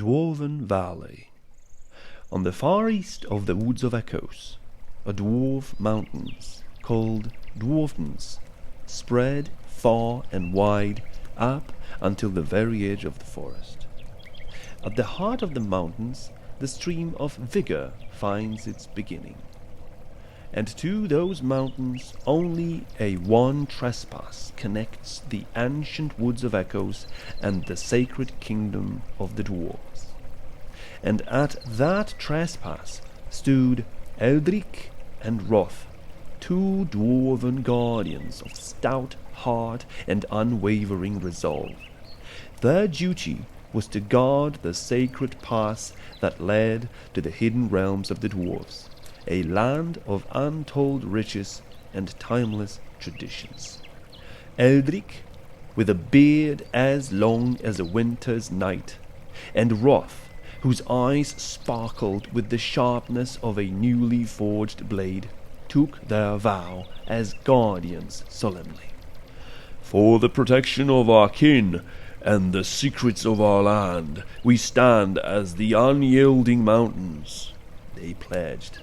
Dwarven Valley. On the far east of the Woods of Echoes, are dwarf mountains called Dwarvens, spread far and wide up until the very edge of the forest. At the heart of the mountains, the stream of Vigor finds its beginning. And to those mountains only a one trespass connects the ancient Woods of Echoes and the sacred kingdom of the dwarves. And at that trespass stood Eldric and Wroth, two dwarven guardians of stout heart and unwavering resolve. Their duty was to guard the sacred pass that led to the hidden realms of the dwarves, a land of untold riches and timeless traditions. Eldric, with a beard as long as a winter's night, and Wroth, whose eyes sparkled with the sharpness of a newly forged blade, took their vow as guardians solemnly. "For the protection of our kin and the secrets of our land, we stand as the unyielding mountains," they pledged.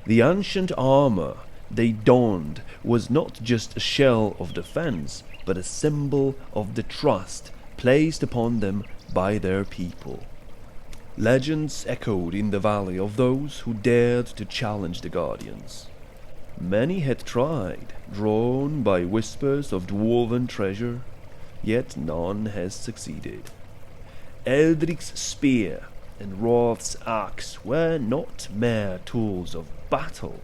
The ancient armor they donned was not just a shell of defense, but a symbol of the trust placed upon them by their people. Legends echoed in the valley of those who dared to challenge the Guardians. Many had tried, drawn by whispers of dwarven treasure, yet none has succeeded. Eldric's spear and Wroth's axe were not mere tools of battle,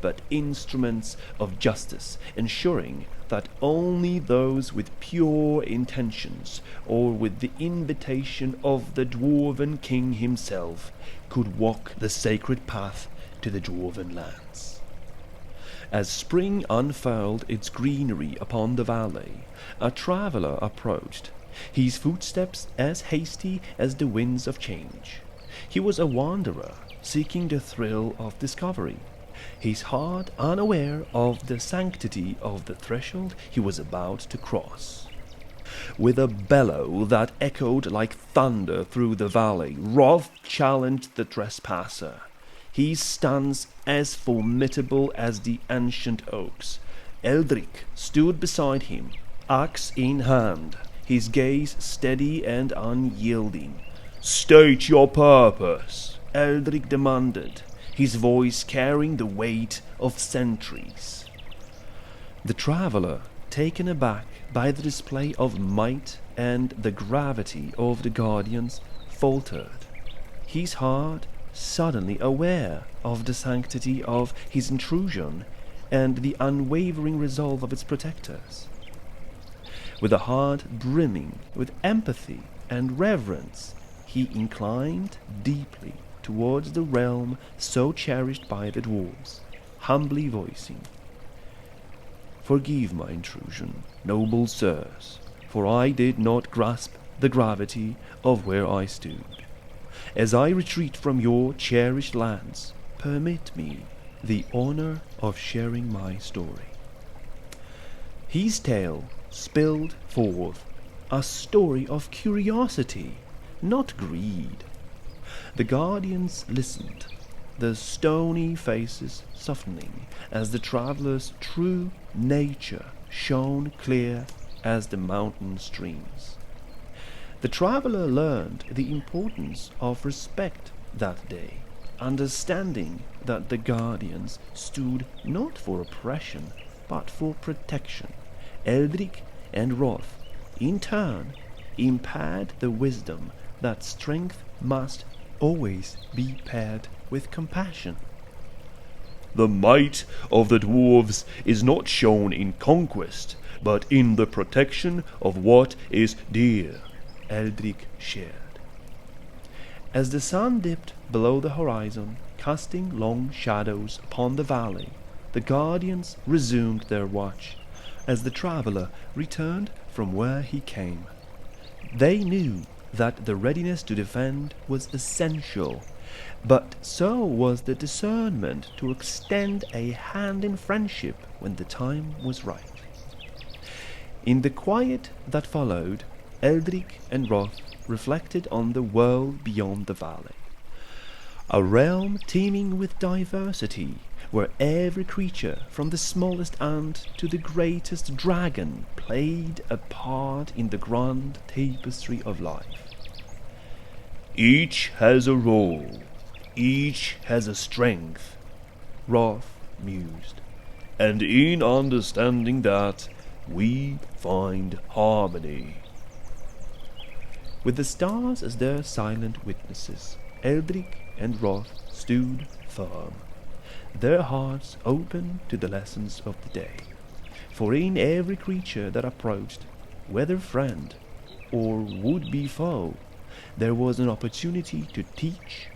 but instruments of justice, ensuring that only those with pure intentions, or with the invitation of the dwarven king himself, could walk the sacred path to the dwarven lands. As spring unfurled its greenery upon the valley, a traveller approached, his footsteps as hasty as the winds of change. He was a wanderer, seeking the thrill of discovery, his heart unaware of the sanctity of the threshold he was about to cross. With a bellow that echoed like thunder through the valley, Wroth challenged the trespasser, his stance as formidable as the ancient oaks. Eldric stood beside him, axe in hand, his gaze steady and unyielding. "State your purpose," Eldric demanded, his voice carrying the weight of centuries. The traveller, taken aback by the display of might and the gravity of the Guardians, faltered, his heart suddenly aware of the sanctity of his intrusion and the unwavering resolve of its protectors. With a heart brimming with empathy and reverence, he inclined deeply towards the realm so cherished by the dwarves, humbly voicing, "Forgive my intrusion, noble sirs, for I did not grasp the gravity of where I stood. As I retreat from your cherished lands, permit me the honor of sharing my story." His tale spilled forth a story of curiosity, not greed. The Guardians listened, their stony faces softening as the traveller's true nature shone clear as the mountain streams. The traveller learned the importance of respect that day, understanding that the Guardians stood not for oppression, but for protection. Eldric and Wroth, in turn, imparted the wisdom that strength must always be paired with compassion. "The might of the dwarves is not shown in conquest, but in the protection of what is dear," Eldric shared. As the sun dipped below the horizon, casting long shadows upon the valley, the Guardians resumed their watch, as the traveller returned from where he came. They knew that the readiness to defend was essential, but so was the discernment to extend a hand in friendship when the time was right. In the quiet that followed, Eldric and Wroth reflected on the world beyond the valley. A realm teeming with diversity, where every creature, from the smallest ant to the greatest dragon, played a part in the grand tapestry of life. Each has a role, each has a strength, Wroth mused, and in understanding that, we find harmony. With the stars as their silent witnesses, Eldric and Wroth stood firm, their hearts open to the lessons of the day. For in every creature that approached, whether friend or would-be foe, there was an opportunity to teach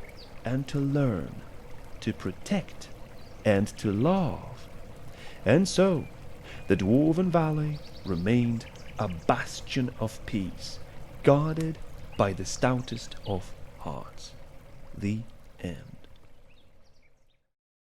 and to learn, to protect and to love. And so, the Dwarven Valley remained a bastion of peace, guarded by the stoutest of hearts. The end.